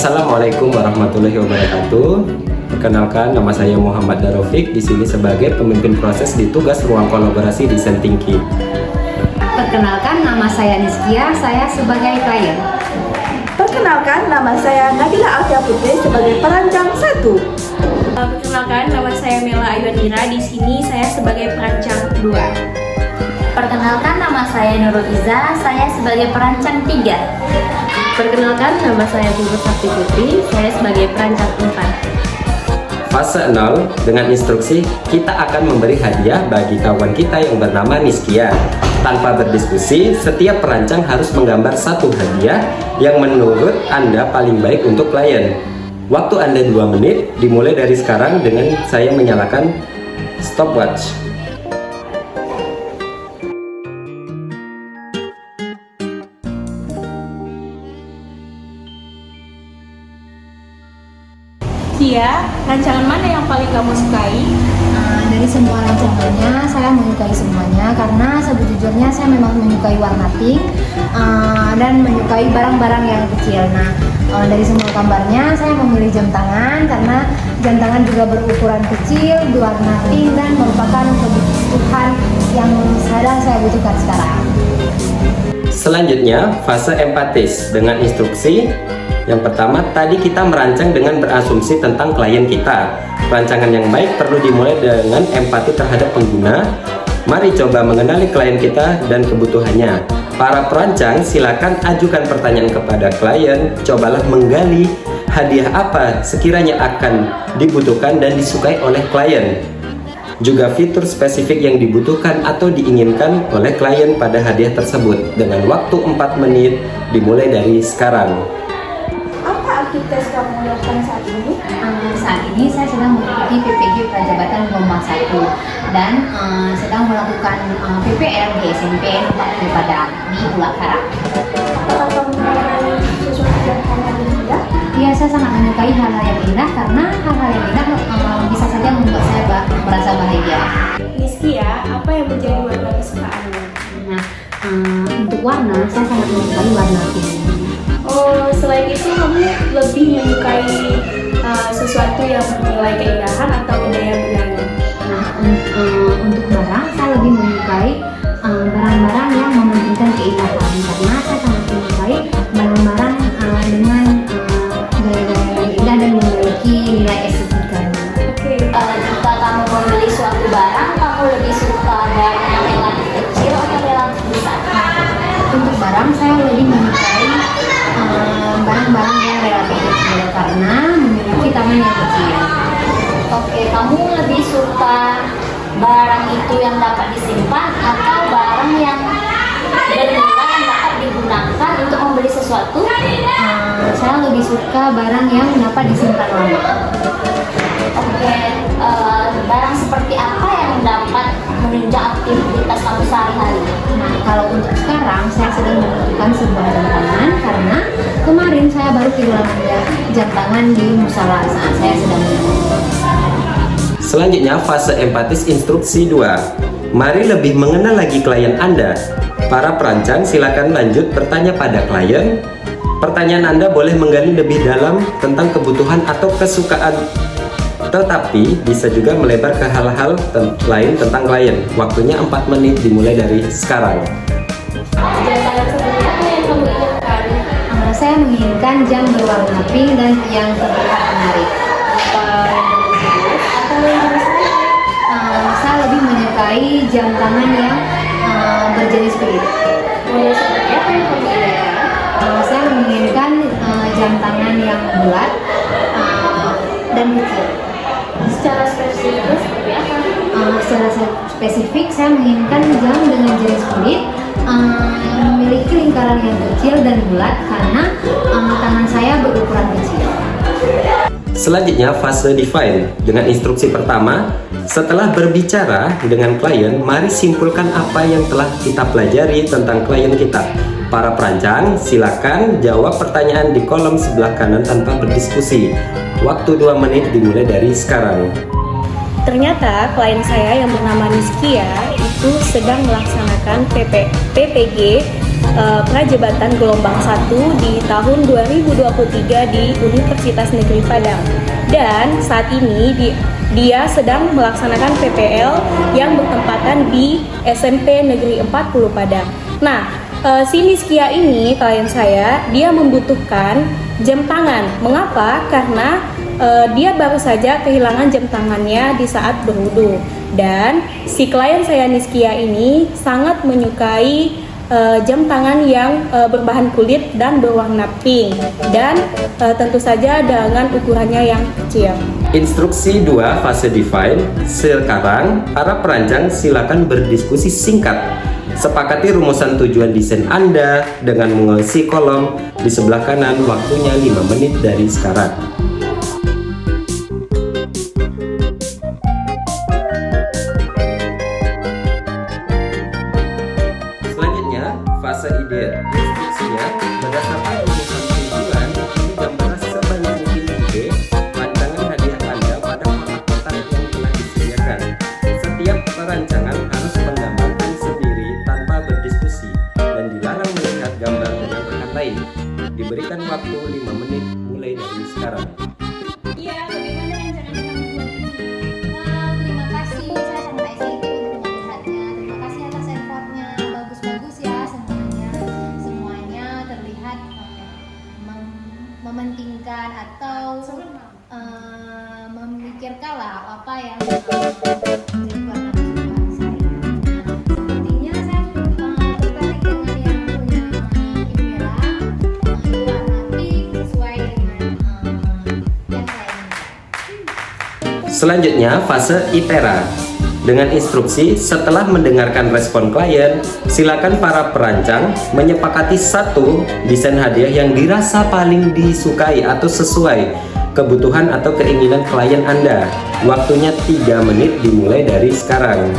Assalamualaikum warahmatullahi wabarakatuh. Perkenalkan, nama saya Muhammad Darofik, di sini sebagai pemimpin proses di tugas ruang kolaborasi di Sentingki. Perkenalkan, nama saya Niskia, saya sebagai klien. Perkenalkan, nama saya Nabila Alfia Putri sebagai perancang 1. Perkenalkan, nama saya Mela Ayuandira, di sini saya sebagai perancang 2. Perkenalkan, nama saya Nurul Iza, saya sebagai perancang 3. Perkenalkan, nama saya Bubur Sakti Putri, saya sebagai perancang 4. Fase 0, dengan instruksi kita akan memberi hadiah bagi kawan kita yang bernama Niskia. Tanpa berdiskusi, setiap perancang harus menggambar satu hadiah yang menurut Anda paling baik untuk klien. Waktu Anda 2 menit, dimulai dari sekarang dengan saya menyalakan stopwatch. Kia, rancangan mana yang paling kamu sukai? Dari semua rancangannya, saya menyukai semuanya karena sejujurnya saya memang menyukai warna pink dan menyukai barang-barang yang kecil. Dari semua gambarnya, saya memilih jam tangan karena jam tangan juga berukuran kecil, berwarna pink dan merupakan kebutuhan yang sedang saya butuhkan sekarang. Selanjutnya, fase empatis dengan instruksi. Yang pertama, tadi kita merancang dengan berasumsi tentang klien kita. Rancangan yang baik perlu dimulai dengan empati terhadap pengguna. Mari coba mengenali klien kita dan kebutuhannya. Para perancang, silakan ajukan pertanyaan kepada klien. Cobalah menggali hadiah apa sekiranya akan dibutuhkan dan disukai oleh klien. Juga fitur spesifik yang dibutuhkan atau diinginkan oleh klien pada hadiah tersebut. Dengan waktu 4 menit dimulai dari sekarang. Apa aktivitas kamu lakukan saat ini? Saat ini saya sedang mengikuti PPG Prajabatan Gelombang 1 dan sedang melakukan PPL di SMP Negeri Padang di Pulau Karang. Apakah kamu menyukai sesuatu yang hal yang indah? Ya, saya sangat menyukai hal-hal yang indah karena hal-hal yang indah bisa saja membuat saya merasa bahagia. Niskia, apa yang menjadi warna kesukaanmu? Untuk warna, saya sangat menyukai warna pink. Oh, selain itu kamu lebih menyukai sesuatu yang bernilai keindahan atau budaya budaya? Untuk barang, saya lebih menyukai barang-barang yang mementingkan keindahan karena saya sangat menyukai barang-barang dengan gaya-gaya yang indah dan memiliki nilai estetika. Jika kamu membeli suatu barang, kamu lebih suka barang yang relatif kecil atau relatif besar? Untuk barang, saya lebih menyukai barang-barang yang relatif kecil karena memiliki tangan yang kecil. Oke, kamu lebih suka barang itu yang dapat disimpan atau barang yang bernilai yang dapat digunakan untuk membeli sesuatu? Saya lebih suka barang yang dapat disimpan lama. Oke, barang seperti apa yang dapat menunjang aktivitas kamu sehari-hari? Kalau untuk sekarang, saya sedang membutuhkan sebuah jam tangan karena kemarin saya baru kehilangan jam tangan di musala saat saya sedang menunggu. Selanjutnya, fase empatis instruksi 2. Mari lebih mengenal lagi klien Anda. Para perancang, silakan lanjut bertanya pada klien. Pertanyaan Anda boleh menggali lebih dalam tentang kebutuhan atau kesukaan, tetapi bisa juga melebar ke hal-hal lain tentang klien. Waktunya 4 menit dimulai dari sekarang. Jam tangan seperti apa yang kamu inginkan? Saya menginginkan jam berwarna pink dan yang terlihat menarik. Saya lebih menyukai jam tangan yang berjenis kulit. Model seperti apa yang kamu inginkan? Saya menginginkan jam tangan yang bulat dan kecil. Secara spesifik seperti apa? Secara spesifik, saya menginginkan jam dengan jenis kulit memiliki lingkaran yang kecil dan bulat karena tangan saya berukuran kecil. Selanjutnya, fase define dengan instruksi pertama. Setelah berbicara dengan klien, mari simpulkan apa yang telah kita pelajari tentang klien kita. Para perancang, silakan jawab pertanyaan di kolom sebelah kanan tanpa berdiskusi. Waktu 2 menit dimulai dari sekarang. Ternyata klien saya yang bernama Niskia itu sedang melaksanakan PPG Prajabatan gelombang 1 di tahun 2023 di Universitas Negeri Padang. Dan saat ini dia sedang melaksanakan PPL yang bertempatan di SMP Negeri 40 Padang. Nah, si Niskia ini, klien saya, dia membutuhkan jam tangan. Mengapa? Karena dia baru saja kehilangan jam tangannya di saat berwudu. Dan si klien saya Niskia ini sangat menyukai jam tangan yang berbahan kulit dan berwarna pink, dan tentu saja dengan ukurannya yang kecil. Instruksi 2 fase define. Sekarang para perancang silakan berdiskusi singkat. Sepakati rumusan tujuan desain Anda dengan mengisi kolom di sebelah kanan. Waktunya 5 menit dari sekarang. Fase ide. Instruksinya berdasarkan rumusan tujuan, ini gambarlah sebanyak mungkin ide rancangan hadiah Anda pada kotak-kotak yang telah disediakan. Setiap perancangan harus menggambarkan sendiri tanpa berdiskusi dan dilarang melihat gambar dengan rekan lain. Diberikan waktu 5 menit mulai dari sekarang. Iya, bagaimana rencananya kamu buat ini? Terima kasih, saya sangat excited untuk melihatnya. Terima kasih atas effortnya, bagus-bagus ya semuanya terlihat mementingkan atau memikirkan lah apa yang dibuat kesukaan saya. Sepertinya saya tertarik dengan yang punya ibu merah, itu warna pink sesuai dengan yang saya inginkan. Selanjutnya fase itera. Dengan instruksi, setelah mendengarkan respon klien, silakan para perancang menyepakati satu desain hadiah yang dirasa paling disukai atau sesuai kebutuhan atau keinginan klien Anda. Waktunya 3 menit dimulai dari sekarang.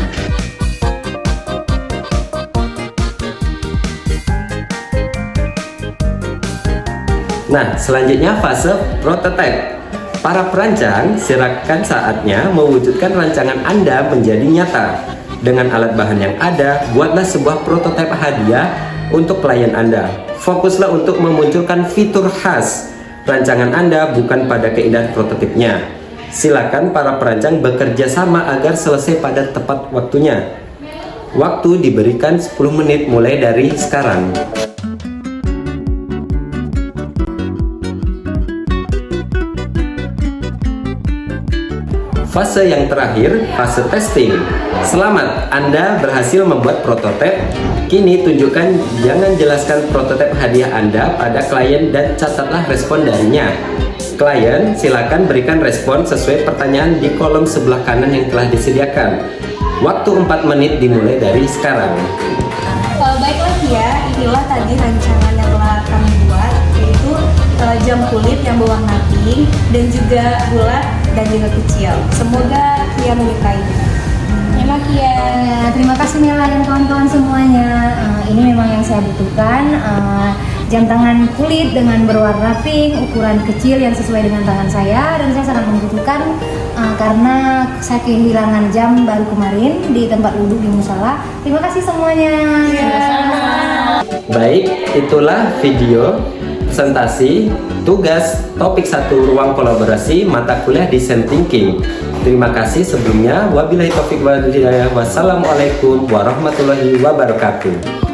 Nah, selanjutnya fase prototype. Para perancang, silakan saatnya mewujudkan rancangan Anda menjadi nyata. Dengan alat bahan yang ada, buatlah sebuah prototipe hadiah untuk klien Anda. Fokuslah untuk memunculkan fitur khas rancangan Anda, bukan pada keindahan prototipnya. Silakan para perancang bekerja sama agar selesai pada tepat waktunya. Waktu diberikan 10 menit mulai dari sekarang. Fase yang terakhir, fase testing. Selamat, Anda berhasil membuat prototipe. Kini tunjukkan, jangan jelaskan prototipe hadiah Anda pada klien dan catatlah respon darinya. Klien, silakan berikan respon sesuai pertanyaan di kolom sebelah kanan yang telah disediakan. Waktu 4 menit dimulai dari sekarang. Baiklah Kia, inilah tadi rancangan yang telah kami buat, yaitu jam kulit yang berwarna pink dan juga bulat dan juga kecil. Semoga Kia menyukainya. Terima Kia. Ya, terima kasih Mela dan kawan-kawan semuanya. Ini memang yang saya butuhkan. Jam tangan kulit dengan berwarna pink, ukuran kecil yang sesuai dengan tangan saya, dan saya sangat membutuhkan karena saya kehilangan jam baru kemarin di tempat wudhu di musola. Terima kasih semuanya. Baik, itulah video presentasi tugas topik 1 ruang kolaborasi mata kuliah Design Thinking. Terima kasih sebelumnya. Wabillahi taufiq wal hidayah. Wassalamualaikum warahmatullahi wabarakatuh.